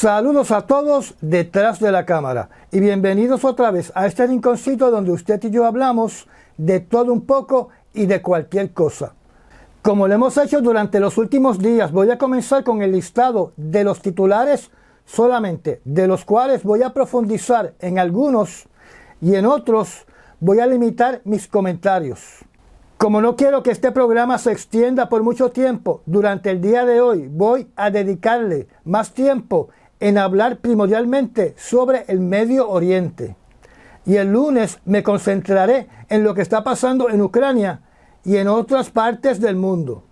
Saludos a todos detrás de la cámara y bienvenidos otra vez a este rinconcito donde usted y yo hablamos de todo un poco y de cualquier cosa. Como lo hemos hecho durante los últimos días, voy a comenzar con el listado de los titulares solamente, de los cuales voy a profundizar en algunos y en otros voy a limitar mis comentarios. Como no quiero que este programa se extienda por mucho tiempo, durante el día de hoy voy a dedicarle más tiempo en hablar primordialmente sobre el Medio Oriente. Y el lunes me concentraré en lo que está pasando en Ucrania y en otras partes del mundo.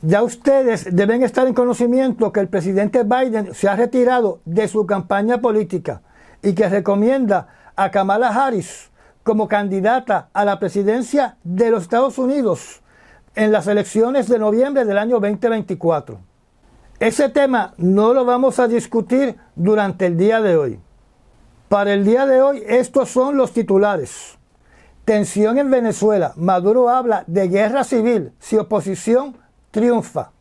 Ya ustedes deben estar en conocimiento que el presidente Biden se ha retirado de su campaña política y que recomienda a Kamala Harris como candidata a la presidencia de los Estados Unidos en las elecciones de noviembre del año 2024. Ese tema no lo vamos a discutir durante el día de hoy. Para el día de hoy, estos son los titulares. Tensión en Venezuela. Maduro habla de guerra civil si oposición triunfa.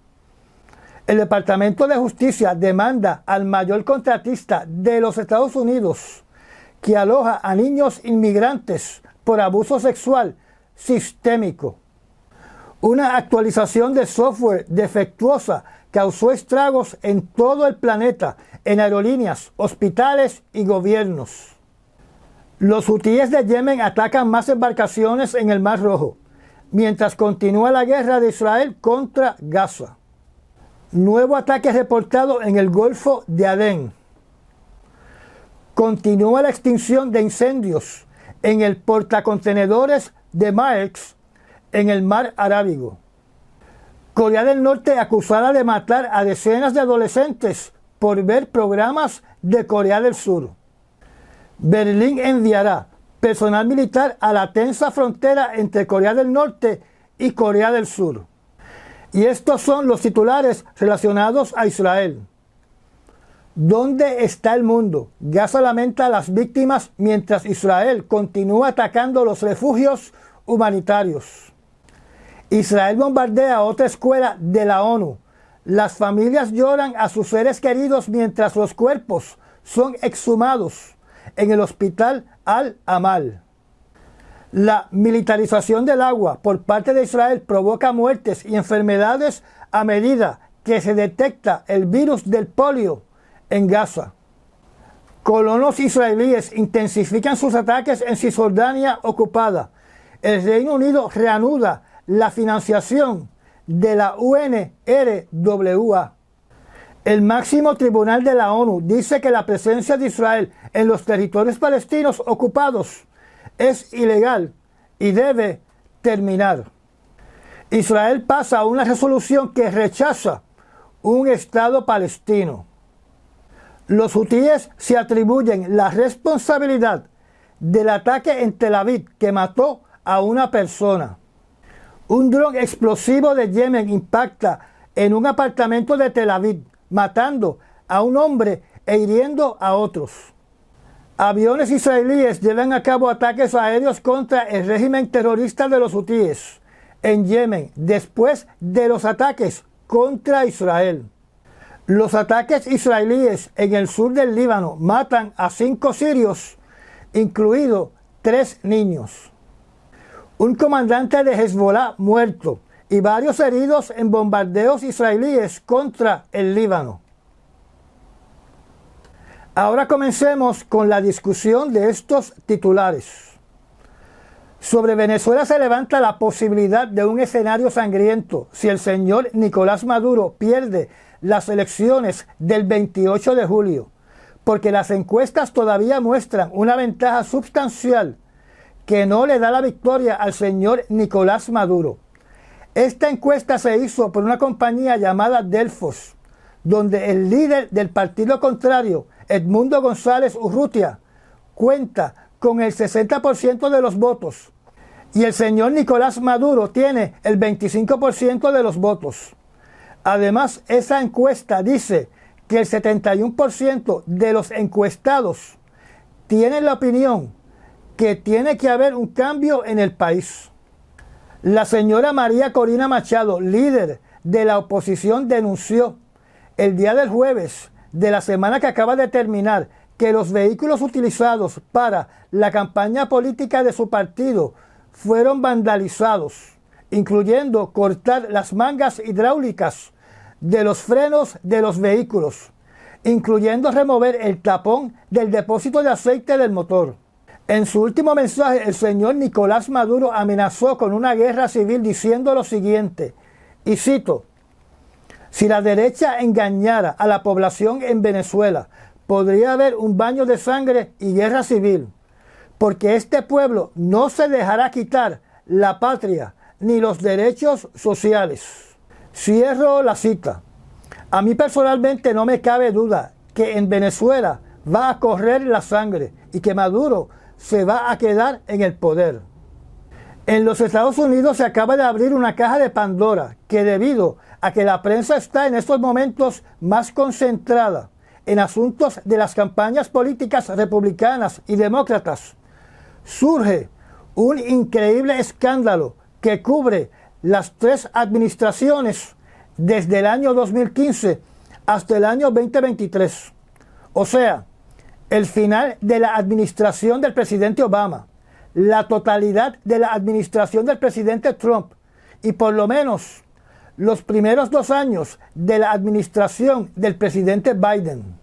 El Departamento de Justicia demanda al mayor contratista de los Estados Unidos que aloja a niños inmigrantes por abuso sexual sistémico. Una actualización de software defectuosa causó estragos en todo el planeta, en aerolíneas, hospitales y gobiernos. Los hutíes de Yemen atacan más embarcaciones en el Mar Rojo, mientras continúa la guerra de Israel contra Gaza. Nuevo ataque reportado en el Golfo de Adén. Continúa la extinción de incendios en el portacontenedores de Maersk en el Mar Arábigo. Corea del Norte acusada de matar a decenas de adolescentes por ver programas de Corea del Sur. Berlín enviará personal militar a la tensa frontera entre Corea del Norte y Corea del Sur. Y estos son los titulares relacionados a Israel. ¿Dónde está el mundo? Gaza lamenta a las víctimas mientras Israel continúa atacando los refugios humanitarios. Israel bombardea otra escuela de la ONU. Las familias lloran a sus seres queridos mientras los cuerpos son exhumados en el hospital Al-Amal. La militarización del agua por parte de Israel provoca muertes y enfermedades a medida que se detecta el virus del polio en Gaza. Colonos israelíes intensifican sus ataques en Cisjordania ocupada. El Reino Unido reanuda la financiación de la UNRWA. El máximo tribunal de la ONU dice que la presencia de Israel en los territorios palestinos ocupados es ilegal y debe terminar. Israel pasa a una resolución que rechaza un Estado palestino. Los hutíes se atribuyen la responsabilidad del ataque en Tel Aviv que mató a una persona. Un dron explosivo de Yemen impacta en un apartamento de Tel Aviv, matando a un hombre e hiriendo a otros. Aviones israelíes llevan a cabo ataques aéreos contra el régimen terrorista de los hutíes en Yemen, después de los ataques contra Israel. Los ataques israelíes en el sur del Líbano matan a 5 sirios, incluidos 3 niños. Un comandante de Hezbollah muerto y varios heridos en bombardeos israelíes contra el Líbano. Ahora comencemos con la discusión de estos titulares. Sobre Venezuela se levanta la posibilidad de un escenario sangriento si el señor Nicolás Maduro pierde las elecciones del 28 de julio, porque las encuestas todavía muestran una ventaja sustancial que no le da la victoria al señor Nicolás Maduro. Esta encuesta se hizo por una compañía llamada Delfos, donde el líder del partido contrario, Edmundo González Urrutia, cuenta con el 60% de los votos y el señor Nicolás Maduro tiene el 25% de los votos. Además, esa encuesta dice que el 71% de los encuestados tienen la opinión que tiene que haber un cambio en el país. La señora María Corina Machado, líder de la oposición, denunció el día del jueves de la semana que acaba de terminar que los vehículos utilizados para la campaña política de su partido fueron vandalizados, incluyendo cortar las mangas hidráulicas de los frenos de los vehículos, incluyendo remover el tapón del depósito de aceite del motor. En su último mensaje, el señor Nicolás Maduro amenazó con una guerra civil diciendo lo siguiente, y cito: si la derecha engañara a la población en Venezuela, podría haber un baño de sangre y guerra civil, porque este pueblo no se dejará quitar la patria ni los derechos sociales. Cierro la cita. A mí personalmente no me cabe duda que en Venezuela va a correr la sangre y que Maduro se va a quedar en el poder. En los Estados Unidos se acaba de abrir una caja de Pandora que, debido a que la prensa está en estos momentos más concentrada en asuntos de las campañas políticas republicanas y demócratas, surge un increíble escándalo que cubre las 3 administraciones desde el año 2015 hasta el año 2023. O sea, el final de la administración del presidente Obama, la totalidad de la administración del presidente Trump y por lo menos los primeros 2 años de la administración del presidente Biden.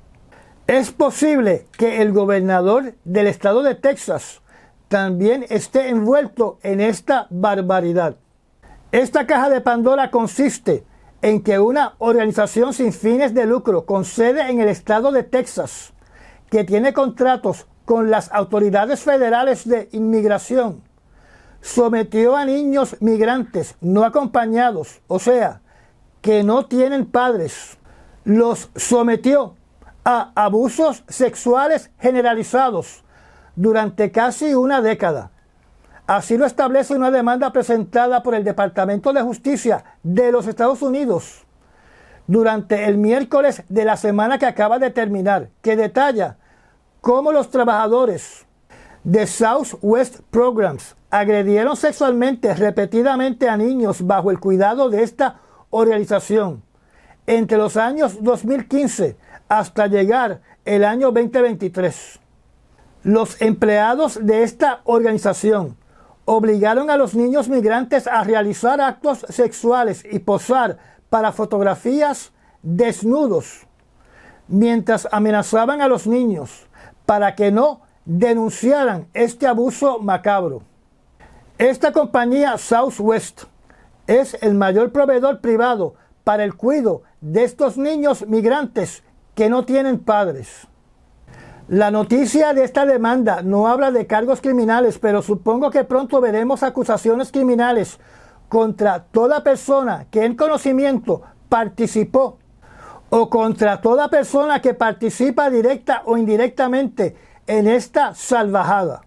Es posible que el gobernador del estado de Texas también esté envuelto en esta barbaridad. Esta caja de Pandora consiste en que una organización sin fines de lucro con sede en el estado de Texas, que tiene contratos con las autoridades federales de inmigración, sometió a niños migrantes no acompañados, o sea, que no tienen padres. Los sometió a abusos sexuales generalizados durante casi una década. Así lo establece una demanda presentada por el Departamento de Justicia de los Estados Unidos durante el miércoles de la semana que acaba de terminar, que detalla cómo los trabajadores de Southwest Programs agredieron sexualmente repetidamente a niños bajo el cuidado de esta organización entre los años 2015 hasta llegar el año 2023. Los empleados de esta organización obligaron a los niños migrantes a realizar actos sexuales y posar para fotografías desnudos, mientras amenazaban a los niños para que no denunciaran este abuso macabro. Esta compañía Southwest es el mayor proveedor privado para el cuidado de estos niños migrantes que no tienen padres. La noticia de esta demanda no habla de cargos criminales, pero supongo que pronto veremos acusaciones criminales contra toda persona que en conocimiento participó o contra toda persona que participa directa o indirectamente en esta salvajada.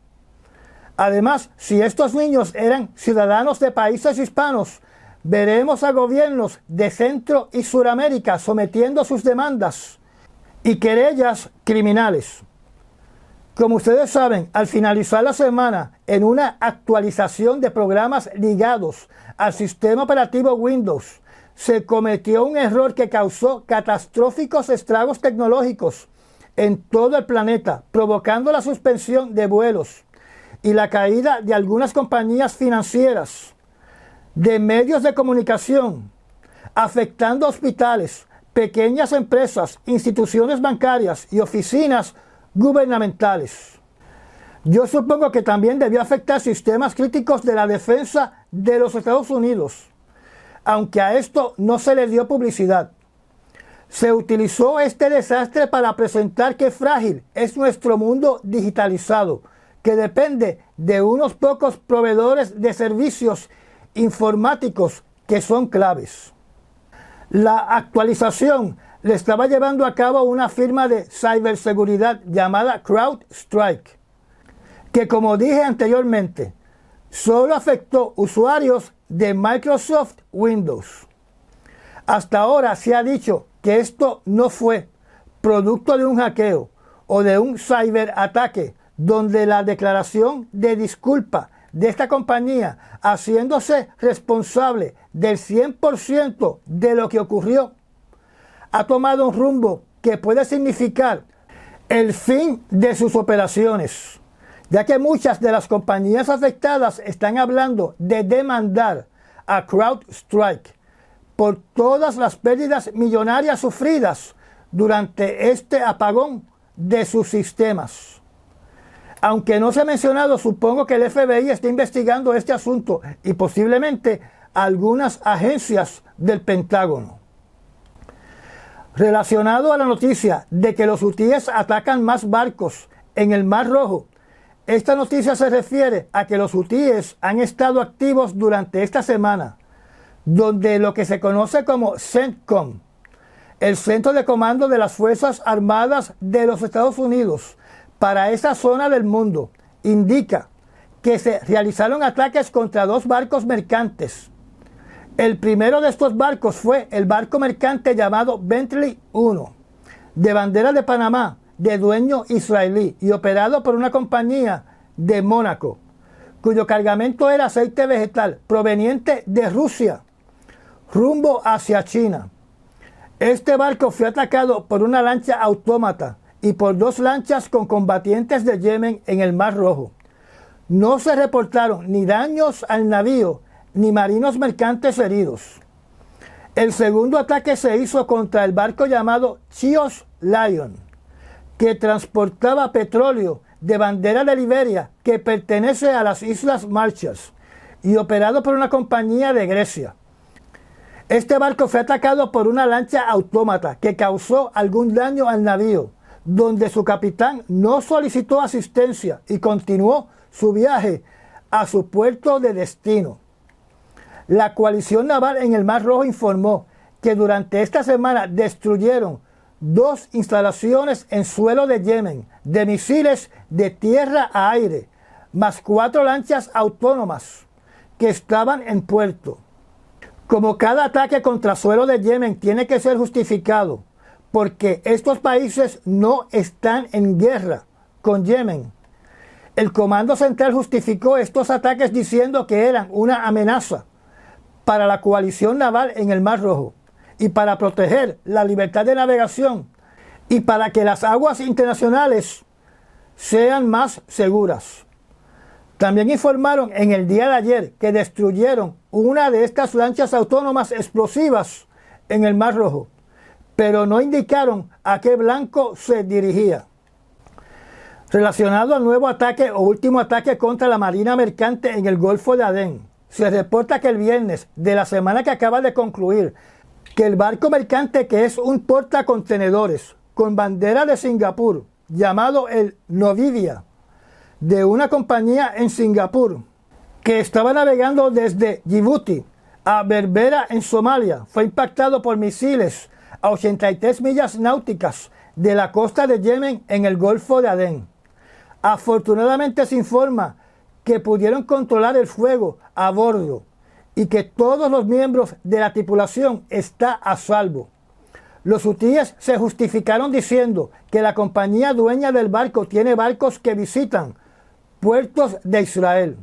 Además, si estos niños eran ciudadanos de países hispanos, veremos a gobiernos de Centro y Suramérica sometiendo sus demandas y querellas criminales. Como ustedes saben, al finalizar la semana, en una actualización de programas ligados al sistema operativo Windows, se cometió un error que causó catastróficos estragos tecnológicos en todo el planeta, provocando la suspensión de vuelos y la caída de algunas compañías financieras, de medios de comunicación, afectando hospitales, pequeñas empresas, instituciones bancarias y oficinas gubernamentales. Yo supongo que también debió afectar sistemas críticos de la defensa de los Estados Unidos, aunque a esto no se le dio publicidad. Se utilizó este desastre para presentar qué frágil es nuestro mundo digitalizado, que depende de unos pocos proveedores de servicios informáticos que son claves. La actualización le estaba llevando a cabo una firma de ciberseguridad llamada CrowdStrike, que, como dije anteriormente, solo afectó usuarios de Microsoft Windows. Hasta ahora se ha dicho que esto no fue producto de un hackeo o de un ciberataque, donde la declaración de disculpa de esta compañía, haciéndose responsable del 100% de lo que ocurrió, ha tomado un rumbo que puede significar el fin de sus operaciones, ya que muchas de las compañías afectadas están hablando de demandar a CrowdStrike por todas las pérdidas millonarias sufridas durante este apagón de sus sistemas. Aunque no se ha mencionado, supongo que el FBI está investigando este asunto y posiblemente algunas agencias del Pentágono. Relacionado a la noticia de que los hutíes atacan más barcos en el Mar Rojo, esta noticia se refiere a que los hutíes han estado activos durante esta semana, donde lo que se conoce como CENTCOM, el Centro de Comando de las Fuerzas Armadas de los Estados Unidos para esa zona del mundo, indica que se realizaron ataques contra 2 barcos mercantes. El primero de estos barcos fue el barco mercante llamado Bentley 1, de bandera de Panamá, de dueño israelí y operado por una compañía de Mónaco, cuyo cargamento era aceite vegetal proveniente de Rusia, rumbo hacia China. Este barco fue atacado por una lancha autómata y por 2 lanchas con combatientes de Yemen en el Mar Rojo. No se reportaron ni daños al navío ni marinos mercantes heridos. El segundo ataque se hizo contra el barco llamado Chios Lion, que transportaba petróleo de bandera de Liberia que pertenece a las Islas Marshall y operado por una compañía de Grecia. Este barco fue atacado por una lancha autómata que causó algún daño al navío, donde su capitán no solicitó asistencia y continuó su viaje a su puerto de destino. La coalición naval en el Mar Rojo informó que durante esta semana destruyeron 2 instalaciones en suelo de Yemen de misiles de tierra a aire, más 4 lanchas autónomas que estaban en puerto. Como cada ataque contra suelo de Yemen tiene que ser justificado, porque estos países no están en guerra con Yemen, el Comando Central justificó estos ataques diciendo que eran una amenaza para la coalición naval en el Mar Rojo y para proteger la libertad de navegación y para que las aguas internacionales sean más seguras. También informaron en el día de ayer que destruyeron una de estas lanchas autónomas explosivas en el Mar Rojo, pero no indicaron a qué blanco se dirigía. Relacionado al nuevo ataque o último ataque contra la Marina Mercante en el Golfo de Adén, se reporta que el viernes de la semana que acaba de concluir, que el barco mercante, que es un portacontenedores con bandera de Singapur, llamado el Novidia, de una compañía en Singapur, que estaba navegando desde Djibouti a Berbera en Somalia, fue impactado por misiles a 83 millas náuticas de la costa de Yemen en el Golfo de Adén. Afortunadamente se informa que pudieron controlar el fuego a bordo y que todos los miembros de la tripulación están a salvo. Los hutíes se justificaron diciendo que la compañía dueña del barco tiene barcos que visitan puertos de Israel.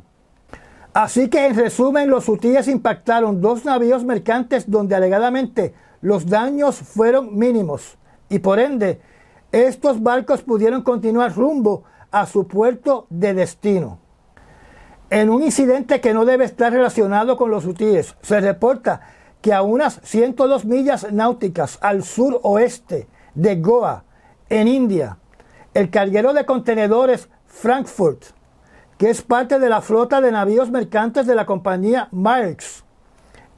Así que en resumen, los hutíes impactaron 2 navíos mercantes donde alegadamente los daños fueron mínimos y por ende estos barcos pudieron continuar rumbo a su puerto de destino. En un incidente que no debe estar relacionado con los hutíes, se reporta que a unas 102 millas náuticas al suroeste de Goa, en India, el carguero de contenedores Frankfurt, que es parte de la flota de navíos mercantes de la compañía Maersk,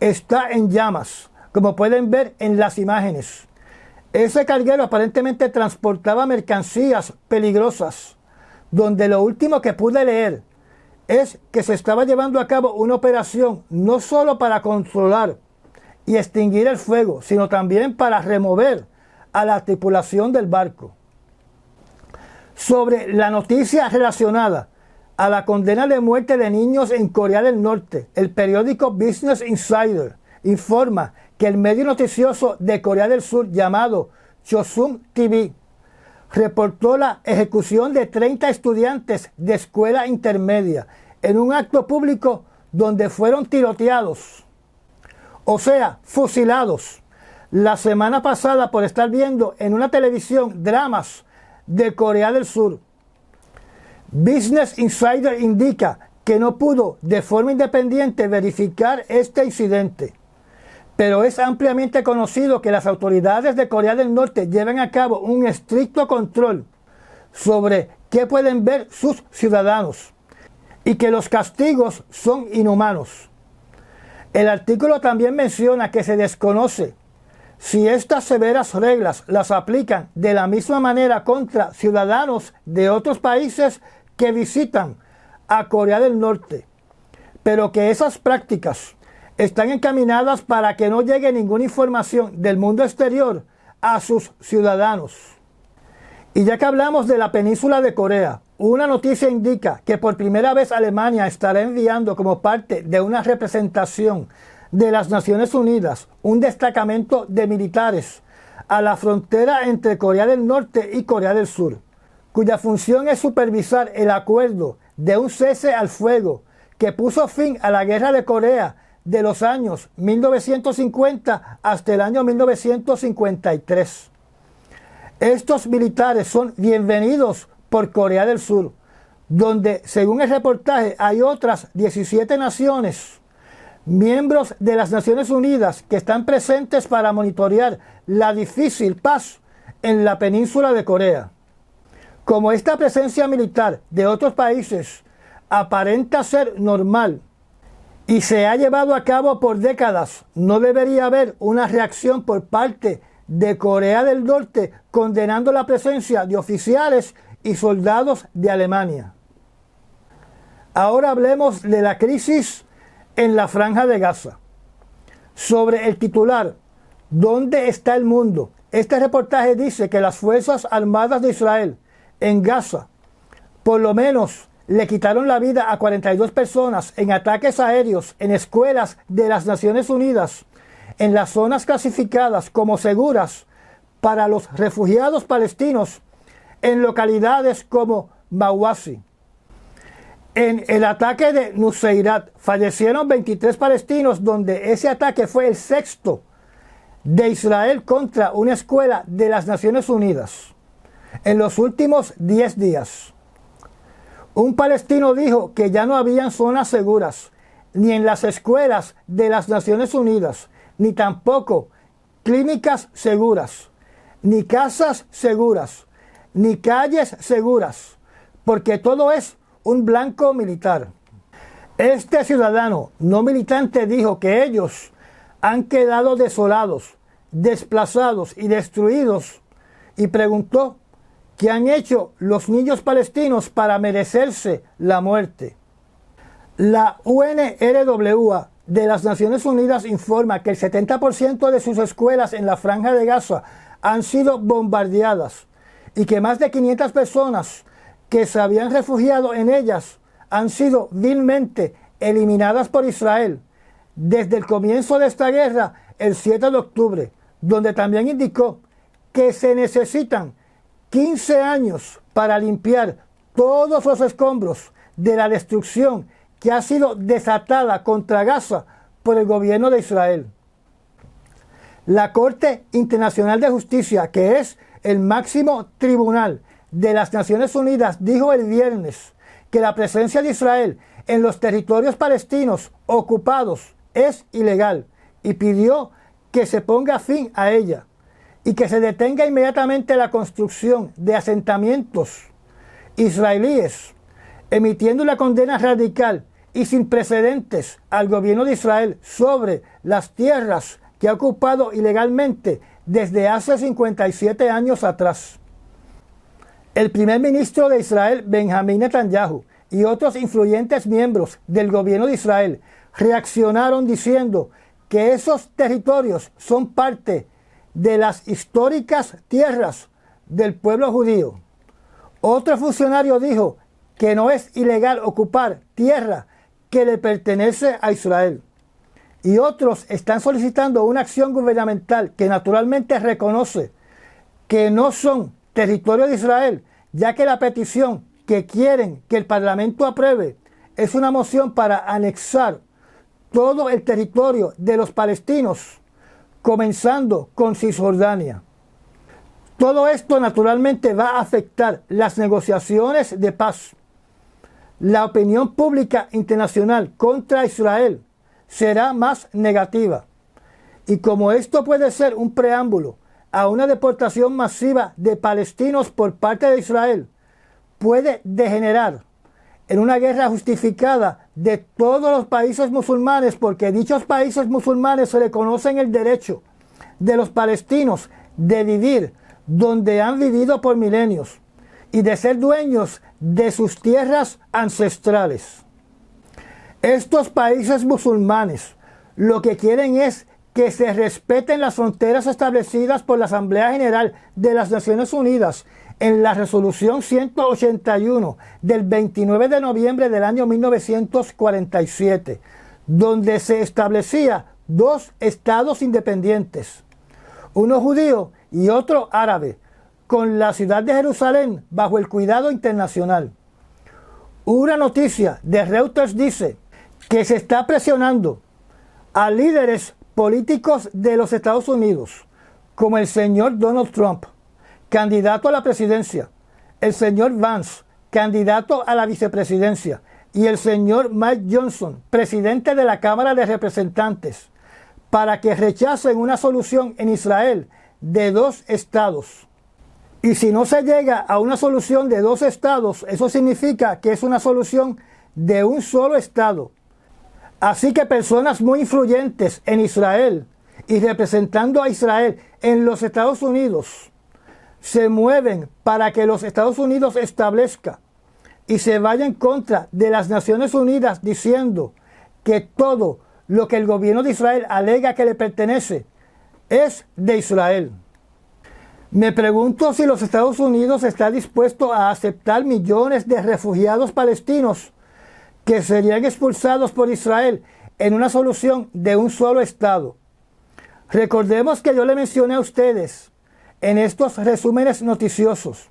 está en llamas, como pueden ver en las imágenes. Ese carguero aparentemente transportaba mercancías peligrosas, donde lo último que pude leer es que se estaba llevando a cabo una operación no solo para controlar y extinguir el fuego, sino también para remover a la tripulación del barco. Sobre la noticia relacionada a la condena de muerte de niños en Corea del Norte, el periódico Business Insider informa que el medio noticioso de Corea del Sur llamado Chosun TV reportó la ejecución de 30 estudiantes de escuela intermedia en un acto público donde fueron tiroteados, o sea, fusilados. la semana pasada por estar viendo en una televisión dramas de Corea del Sur. Business Insider indica que no pudo de forma independiente verificar este incidente, pero es ampliamente conocido que las autoridades de Corea del Norte llevan a cabo un estricto control sobre qué pueden ver sus ciudadanos y que los castigos son inhumanos. El artículo también menciona que se desconoce si estas severas reglas las aplican de la misma manera contra ciudadanos de otros países que visitan a Corea del Norte, pero que esas prácticas están encaminadas para que no llegue ninguna información del mundo exterior a sus ciudadanos. Y ya que hablamos de la península de Corea, una noticia indica que por primera vez Alemania estará enviando como parte de una representación de las Naciones Unidas un destacamento de militares a la frontera entre Corea del Norte y Corea del Sur, cuya función es supervisar el acuerdo de un cese al fuego que puso fin a la guerra de Corea de los años 1950 hasta el año 1953. Estos militares son bienvenidos por Corea del Sur, donde, según el reportaje, hay otras 17 naciones, miembros de las Naciones Unidas, que están presentes para monitorear la difícil paz en la península de Corea. Como esta presencia militar de otros países aparenta ser normal y se ha llevado a cabo por décadas, no debería haber una reacción por parte de Corea del Norte condenando la presencia de oficiales y soldados de Alemania. Ahora hablemos de la crisis en la Franja de Gaza. Sobre el titular, ¿dónde está el mundo? Este reportaje dice que las Fuerzas Armadas de Israel en Gaza, por lo menos, le quitaron la vida a 42 personas en ataques aéreos en escuelas de las Naciones Unidas, en las zonas clasificadas como seguras para los refugiados palestinos, en localidades como Mawasi. En el ataque de Nuseirat fallecieron 23 palestinos, donde ese ataque fue el sexto de Israel contra una escuela de las Naciones Unidas en los últimos 10 días. Un palestino dijo que ya no habían zonas seguras, ni en las escuelas de las Naciones Unidas, ni tampoco clínicas seguras, ni casas seguras, ni calles seguras, porque todo es un blanco militar. Este ciudadano no militante dijo que ellos han quedado desolados, desplazados y destruidos, y preguntó ¿qué han hecho los niños palestinos para merecerse la muerte? La UNRWA de las Naciones Unidas informa que el 70% de sus escuelas en la Franja de Gaza han sido bombardeadas y que más de 500 personas que se habían refugiado en ellas han sido vilmente eliminadas por Israel desde el comienzo de esta guerra el 7 de octubre, donde también indicó que se necesitan 15 años para limpiar todos los escombros de la destrucción que ha sido desatada contra Gaza por el gobierno de Israel. La Corte Internacional de Justicia, que es el máximo tribunal de las Naciones Unidas, dijo el viernes que la presencia de Israel en los territorios palestinos ocupados es ilegal y pidió que se ponga fin a ella y que se detenga inmediatamente la construcción de asentamientos israelíes, emitiendo una condena radical y sin precedentes al gobierno de Israel sobre las tierras que ha ocupado ilegalmente desde hace 57 años atrás. El primer ministro de Israel, Benjamín Netanyahu, y otros influyentes miembros del gobierno de Israel reaccionaron diciendo que esos territorios son parte de las históricas tierras del pueblo judío. Otro funcionario dijo que no es ilegal ocupar tierra que le pertenece a Israel. Y otros están solicitando una acción gubernamental que naturalmente reconoce que no son territorio de Israel, ya que la petición que quieren que el Parlamento apruebe es una moción para anexar todo el territorio de los palestinos comenzando con Cisjordania. Todo esto naturalmente va a afectar las negociaciones de paz. La opinión pública internacional contra Israel será más negativa. Y como esto puede ser un preámbulo a una deportación masiva de palestinos por parte de Israel, puede degenerar en una guerra justificada de todos los países musulmanes, porque dichos países musulmanes reconocen el derecho de los palestinos de vivir donde han vivido por milenios y de ser dueños de sus tierras ancestrales. Estos países musulmanes lo que quieren es que se respeten las fronteras establecidas por la Asamblea General de las Naciones Unidas en la Resolución 181 del 29 de noviembre del año 1947, donde se establecía dos estados independientes, uno judío y otro árabe, con la ciudad de Jerusalén bajo el cuidado internacional. Una noticia de Reuters dice que se está presionando a líderes políticos de los Estados Unidos, como el señor Donald Trump, candidato a la presidencia, el señor Vance, candidato a la vicepresidencia, y el señor Mike Johnson, presidente de la Cámara de Representantes, para que rechacen una solución en Israel de dos estados. Y si no se llega a una solución de dos estados, eso significa que es una solución de un solo estado. Así que personas muy influyentes en Israel y representando a Israel en los Estados Unidos se mueven para que los Estados Unidos establezca y se vaya en contra de las Naciones Unidas, diciendo que todo lo que el gobierno de Israel alega que le pertenece es de Israel. Me pregunto si los Estados Unidos está dispuesto a aceptar millones de refugiados palestinos que serían expulsados por Israel en una solución de un solo estado. Recordemos que yo le mencioné a ustedes en estos resúmenes noticiosos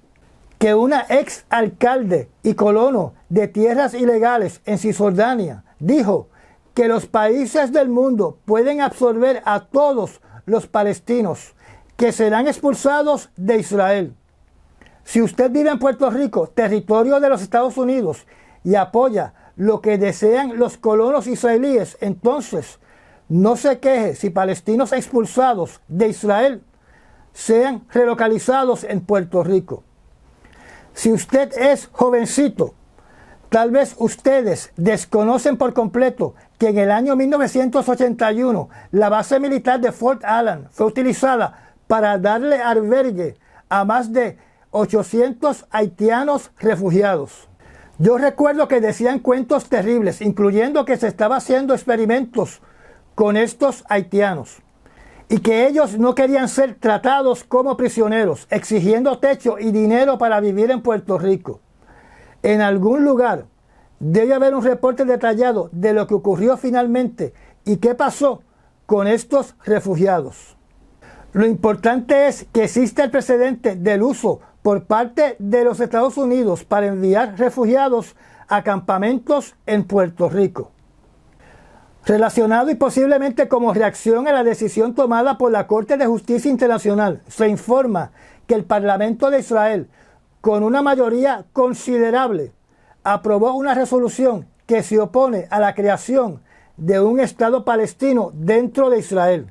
que una ex alcalde y colono de tierras ilegales en Cisjordania dijo que los países del mundo pueden absorber a todos los palestinos que serán expulsados de Israel. Si usted vive en Puerto Rico, territorio de los Estados Unidos, y apoya lo que desean los colonos israelíes, entonces no se queje si palestinos expulsados de Israel sean relocalizados en Puerto Rico. Si usted es jovencito, tal vez ustedes desconocen por completo que en el año 1981 la base militar de Fort Allen fue utilizada para darle albergue a más de 800 haitianos refugiados. Yo recuerdo que decían cuentos terribles, incluyendo que se estaba haciendo experimentos con estos haitianos y que ellos no querían ser tratados como prisioneros, exigiendo techo y dinero para vivir en Puerto Rico. En algún lugar debe haber un reporte detallado de lo que ocurrió finalmente y qué pasó con estos refugiados. Lo importante es que existe el precedente del uso por parte de los Estados Unidos para enviar refugiados a campamentos en Puerto Rico. Relacionado y posiblemente como reacción a la decisión tomada por la Corte de Justicia Internacional, se informa que el Parlamento de Israel, con una mayoría considerable, aprobó una resolución que se opone a la creación de un Estado palestino dentro de Israel.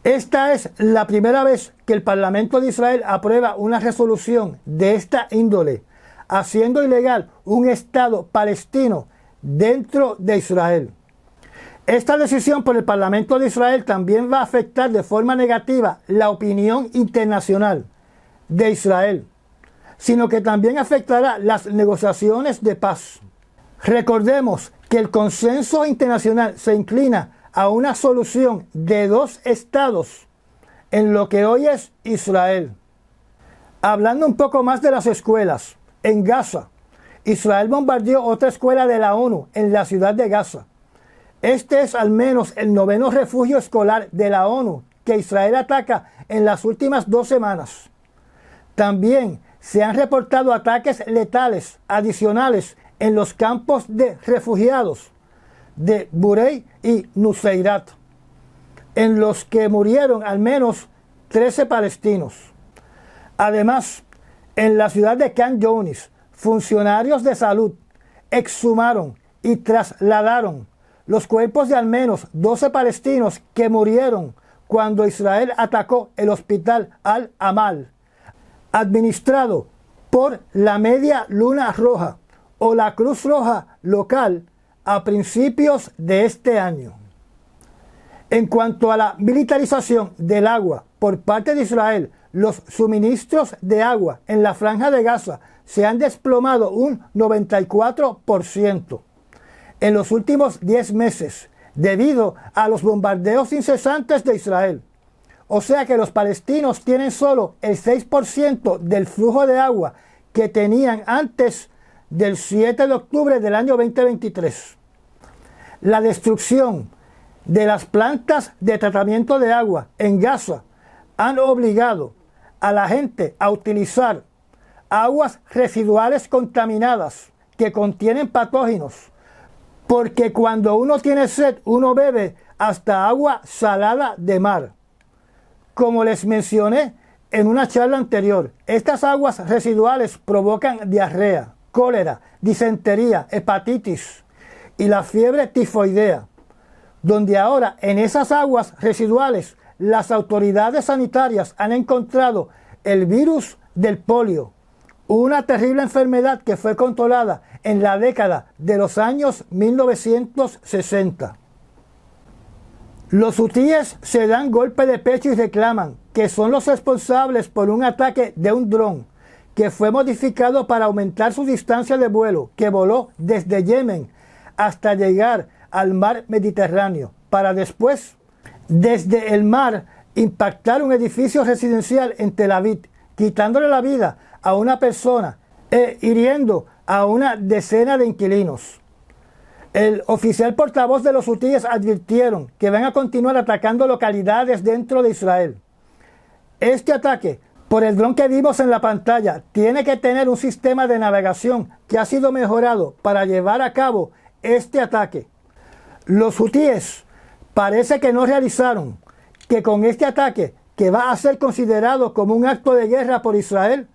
Esta es la primera vez que el Parlamento de Israel aprueba una resolución de esta índole, haciendo ilegal un Estado palestino dentro de Israel. Esta decisión por el Parlamento de Israel también va a afectar de forma negativa la opinión internacional de Israel, sino que también afectará las negociaciones de paz. Recordemos que el consenso internacional se inclina a una solución de dos estados en lo que hoy es Israel. Hablando un poco más de las escuelas, en Gaza, Israel bombardeó otra escuela de la ONU en la ciudad de Gaza. Este es al menos el 9º refugio escolar de la ONU que Israel ataca en las últimas 2 semanas. También se han reportado ataques letales adicionales en los campos de refugiados de Burey y Nuseirat. en los que murieron al menos 13 palestinos. Además, en la ciudad de Khan Younis, funcionarios de salud exhumaron y trasladaron los cuerpos de al menos 12 palestinos que murieron cuando Israel atacó el hospital Al-Amal, administrado por la Media Luna Roja o la Cruz Roja local a principios de este año. En cuanto a la militarización del agua por parte de Israel, los suministros de agua en la Franja de Gaza se han desplomado un 94% en los últimos 10 meses debido a los bombardeos incesantes de Israel. O sea que los palestinos tienen solo el 6% del flujo de agua que tenían antes del 7 de octubre del año 2023. La destrucción de las plantas de tratamiento de agua en Gaza han obligado a la gente a utilizar aguas residuales contaminadas que contienen patógenos, porque cuando uno tiene sed, uno bebe hasta agua salada de mar. Como les mencioné en una charla anterior, estas aguas residuales provocan diarrea, cólera, disentería, hepatitis y la fiebre tifoidea, donde ahora en esas aguas residuales las autoridades sanitarias han encontrado el virus del polio, una terrible enfermedad que fue controlada en la década de los años 1960. Los hutíes se dan golpe de pecho y reclaman que son los responsables por un ataque de un dron que fue modificado para aumentar su distancia de vuelo, que voló desde Yemen hasta llegar al mar Mediterráneo, para después, desde el mar, impactar un edificio residencial en Tel Aviv, quitándole la vida a una persona e hiriendo a una decena de inquilinos. El oficial portavoz de los hutíes advirtieron que van a continuar atacando localidades dentro de Israel. Este ataque, por el dron que vimos en la pantalla, tiene que tener un sistema de navegación que ha sido mejorado para llevar a cabo este ataque. Los hutíes parece que no realizaron que con este ataque, que va a ser considerado como un acto de guerra por Israel,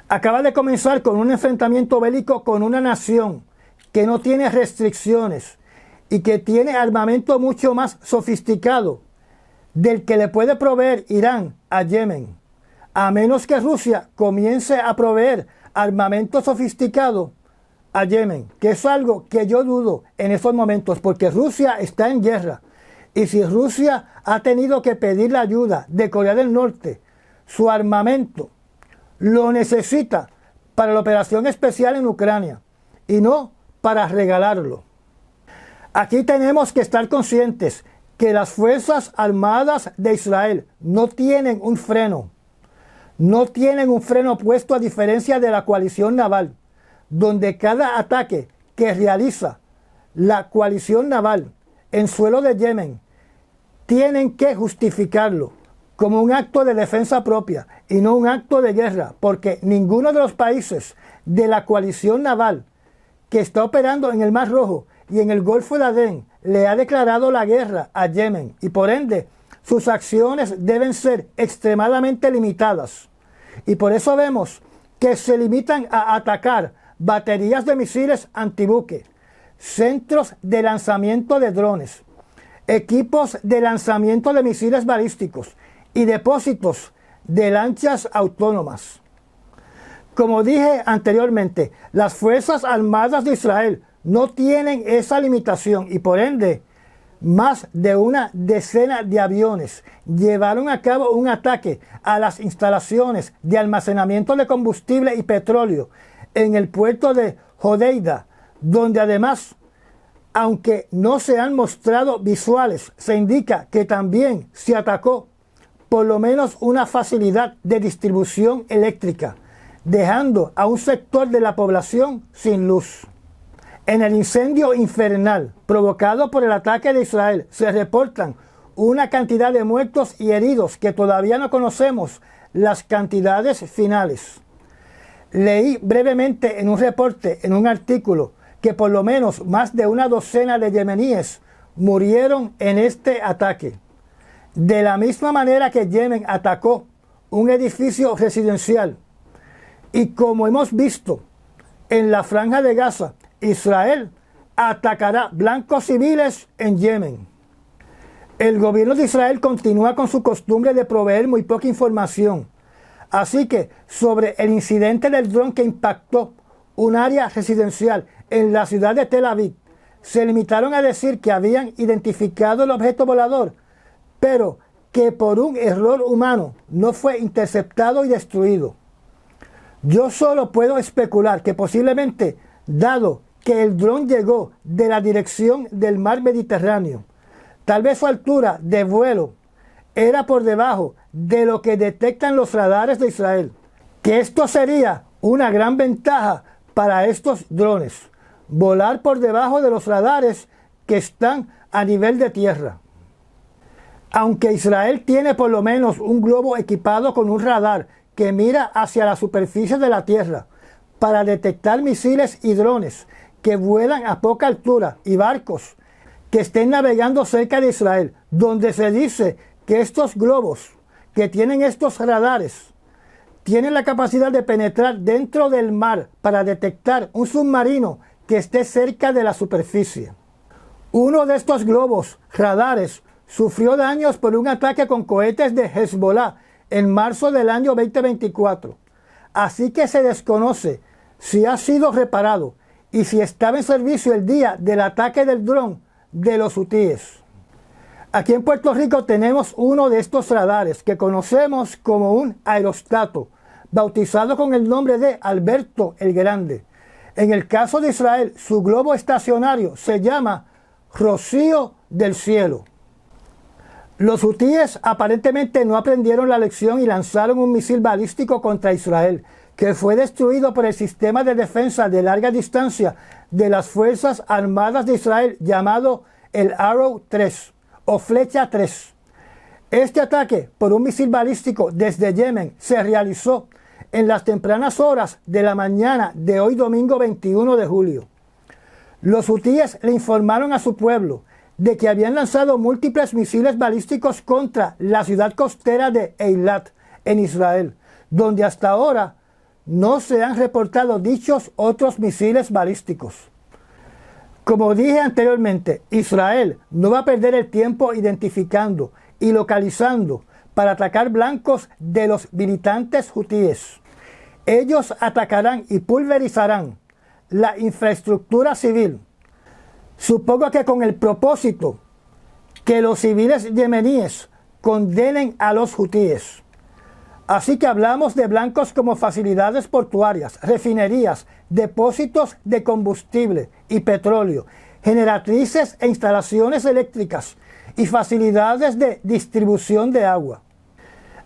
acaba de comenzar con un enfrentamiento bélico con una nación que no tiene restricciones y que tiene armamento mucho más sofisticado del que le puede proveer Irán a Yemen, a menos que Rusia comience a proveer armamento sofisticado a Yemen, que es algo que yo dudo en estos momentos, porque Rusia está en guerra. Y si Rusia ha tenido que pedir la ayuda de Corea del Norte, su armamento lo necesita para la operación especial en Ucrania y no para regalarlo. Aquí tenemos que estar conscientes que las Fuerzas Armadas de Israel no tienen un freno. No tienen un freno puesto, a diferencia de la coalición naval, donde cada ataque que realiza la coalición naval en suelo de Yemen tienen que justificarlo como un acto de defensa propia y no un acto de guerra, porque ninguno de los países de la coalición naval que está operando en el Mar Rojo y en el Golfo de Adén le ha declarado la guerra a Yemen, y por ende sus acciones deben ser extremadamente limitadas. Y por eso vemos que se limitan a atacar baterías de misiles antibuque, centros de lanzamiento de drones, equipos de lanzamiento de misiles balísticos y depósitos de lanchas autónomas. Como dije anteriormente, las Fuerzas Armadas de Israel no tienen esa limitación y por ende más de una decena de aviones llevaron a cabo un ataque a las instalaciones de almacenamiento de combustible y petróleo en el puerto de Hodeida, donde además, aunque no se han mostrado visuales, se indica que también se atacó por lo menos una facilidad de distribución eléctrica, dejando a un sector de la población sin luz. En el incendio infernal provocado por el ataque de Israel se reportan una cantidad de muertos y heridos que todavía no conocemos las cantidades finales. Leí brevemente en un reporte, en un artículo, que por lo menos más de una docena de yemeníes murieron en este ataque. De la misma manera que Yemen atacó un edificio residencial, y como hemos visto en la Franja de Gaza, Israel atacará blancos civiles en Yemen. El gobierno de Israel continúa con su costumbre de proveer muy poca información. Así que sobre el incidente del dron que impactó un área residencial en la ciudad de Tel Aviv, se limitaron a decir que habían identificado el objeto volador, pero que por un error humano no fue interceptado y destruido. Yo solo puedo especular que posiblemente, dado que el dron llegó de la dirección del mar Mediterráneo, tal vez su altura de vuelo era por debajo de lo que detectan los radares de Israel, que esto sería una gran ventaja para estos drones, volar por debajo de los radares que están a nivel de tierra. Aunque Israel tiene por lo menos un globo equipado con un radar que mira hacia la superficie de la tierra para detectar misiles y drones que vuelan a poca altura y barcos que estén navegando cerca de Israel, donde se dice que estos globos que tienen estos radares tienen la capacidad de penetrar dentro del mar para detectar un submarino que esté cerca de la superficie. Uno de estos globos radares sufrió daños por un ataque con cohetes de Hezbollah en marzo del año 2024, así que se desconoce si ha sido reparado y si estaba en servicio el día del ataque del dron de los hutíes. Aquí en Puerto Rico tenemos uno de estos radares que conocemos como un aerostato, bautizado con el nombre de Alberto el Grande. En el caso de Israel, su globo estacionario se llama Rocío del Cielo. Los hutíes aparentemente no aprendieron la lección y lanzaron un misil balístico contra Israel, que fue destruido por el sistema de defensa de larga distancia de las Fuerzas Armadas de Israel llamado el Arrow 3 o Flecha 3. Este ataque por un misil balístico desde Yemen se realizó en las tempranas horas de la mañana de hoy domingo 21 de julio. Los hutíes le informaron a su pueblo de que habían lanzado múltiples misiles balísticos contra la ciudad costera de Eilat, en Israel, donde hasta ahora no se han reportado dichos otros misiles balísticos. Como dije anteriormente, Israel no va a perder el tiempo identificando y localizando para atacar blancos de los militantes hutíes. Ellos atacarán y pulverizarán la infraestructura civil. Supongo que con el propósito que los civiles yemeníes condenen a los hutíes. Así que hablamos de blancos como facilidades portuarias, refinerías, depósitos de combustible y petróleo, generatrices e instalaciones eléctricas y facilidades de distribución de agua.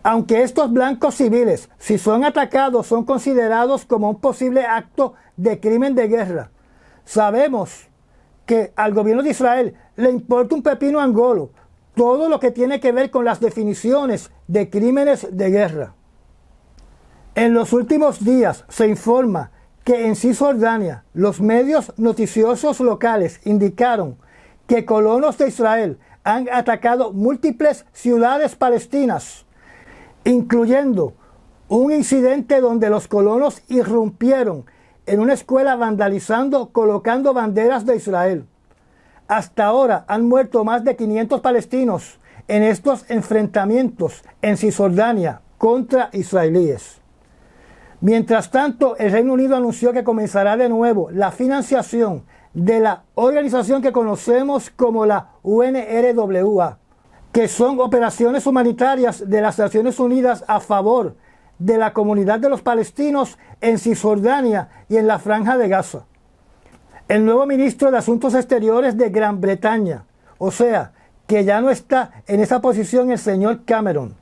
Aunque estos blancos civiles, si son atacados, son considerados como un posible acto de crimen de guerra, sabemos que al gobierno de Israel le importa un pepino angolo todo lo que tiene que ver con las definiciones de crímenes de guerra. En los últimos días se informa que en Cisjordania los medios noticiosos locales indicaron que colonos de Israel han atacado múltiples ciudades palestinas, incluyendo un incidente donde los colonos irrumpieron en una escuela vandalizando, colocando banderas de Israel. Hasta ahora han muerto más de 500 palestinos en estos enfrentamientos en Cisjordania contra israelíes. Mientras tanto, el Reino Unido anunció que comenzará de nuevo la financiación de la organización que conocemos como la UNRWA, que son operaciones humanitarias de las Naciones Unidas a favor de la comunidad de los palestinos en Cisjordania y en la Franja de Gaza. El nuevo ministro de Asuntos Exteriores de Gran Bretaña, o sea, que ya no está en esa posición el señor Cameron,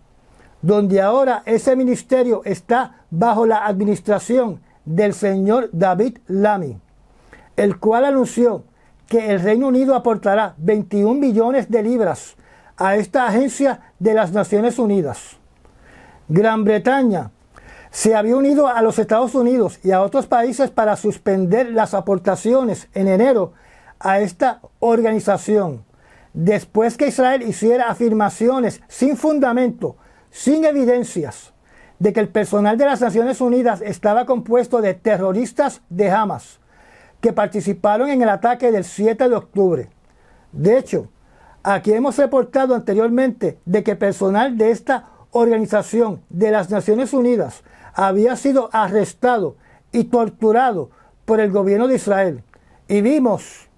donde ahora ese ministerio está bajo la administración del señor David Lammy, el cual anunció que el Reino Unido aportará 21 millones de libras a esta agencia de las Naciones Unidas. Gran Bretaña se había unido a los Estados Unidos y a otros países para suspender las aportaciones en enero a esta organización, después que Israel hiciera afirmaciones sin fundamento, sin evidencias, de que el personal de las Naciones Unidas estaba compuesto de terroristas de Hamas que participaron en el ataque del 7 de octubre. De hecho, aquí hemos reportado anteriormente de que personal de esta organización de las Naciones Unidas había sido arrestado y torturado por el gobierno de Israel. Y vimos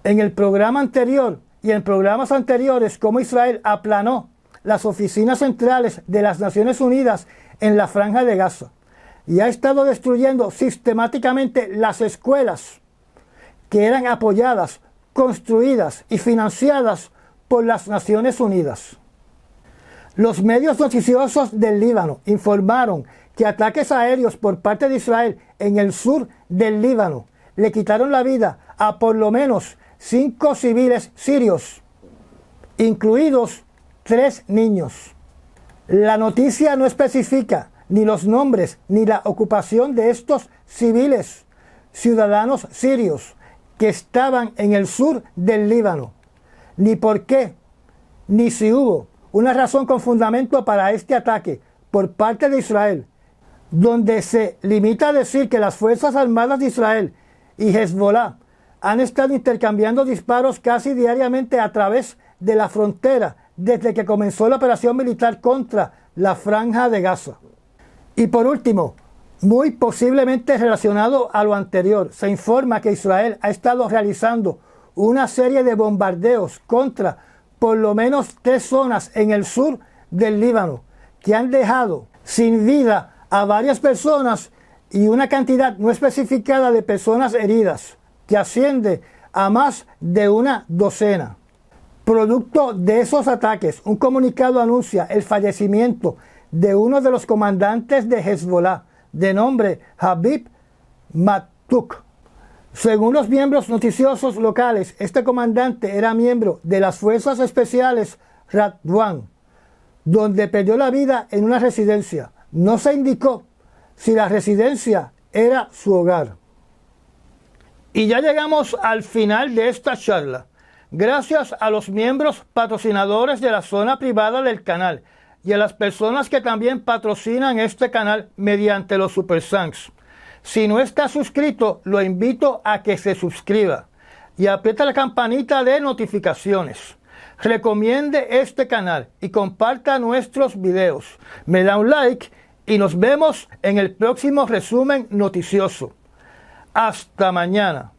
en el programa anterior y en programas anteriores cómo Israel aplanó las oficinas centrales de las Naciones Unidas en la Franja de Gaza y ha estado destruyendo sistemáticamente las escuelas que eran apoyadas, construidas y financiadas por las Naciones Unidas. Los medios noticiosos del Líbano informaron que ataques aéreos por parte de Israel en el sur del Líbano le quitaron la vida a por lo menos 5 civiles sirios, incluidos 3 niños. La noticia no especifica ni los nombres ni la ocupación de estos civiles, ciudadanos sirios, que estaban en el sur del Líbano, ni por qué, ni si hubo una razón con fundamento para este ataque por parte de Israel, donde se limita a decir que las Fuerzas Armadas de Israel y Hezbollah han estado intercambiando disparos casi diariamente a través de la frontera desde que comenzó la operación militar contra la Franja de Gaza. Y por último, muy posiblemente relacionado a lo anterior, se informa que Israel ha estado realizando una serie de bombardeos contra por lo menos 3 zonas en el sur del Líbano, que han dejado sin vida a varias personas y una cantidad no especificada de personas heridas, que asciende a más de una docena. Producto de esos ataques, un comunicado anuncia el fallecimiento de uno de los comandantes de Hezbollah, de nombre Habib Mattuk. Según los miembros noticiosos locales, este comandante era miembro de las Fuerzas Especiales Radwan, donde perdió la vida en una residencia. No se indicó si la residencia era su hogar. Y ya llegamos al final de esta charla. Gracias a los miembros patrocinadores de la zona privada del canal y a las personas que también patrocinan este canal mediante los Super Thanks. Si no está suscrito, lo invito a que se suscriba y apriete la campanita de notificaciones. Recomiende este canal y comparta nuestros videos. Me da un like y nos vemos en el próximo resumen noticioso. Hasta mañana.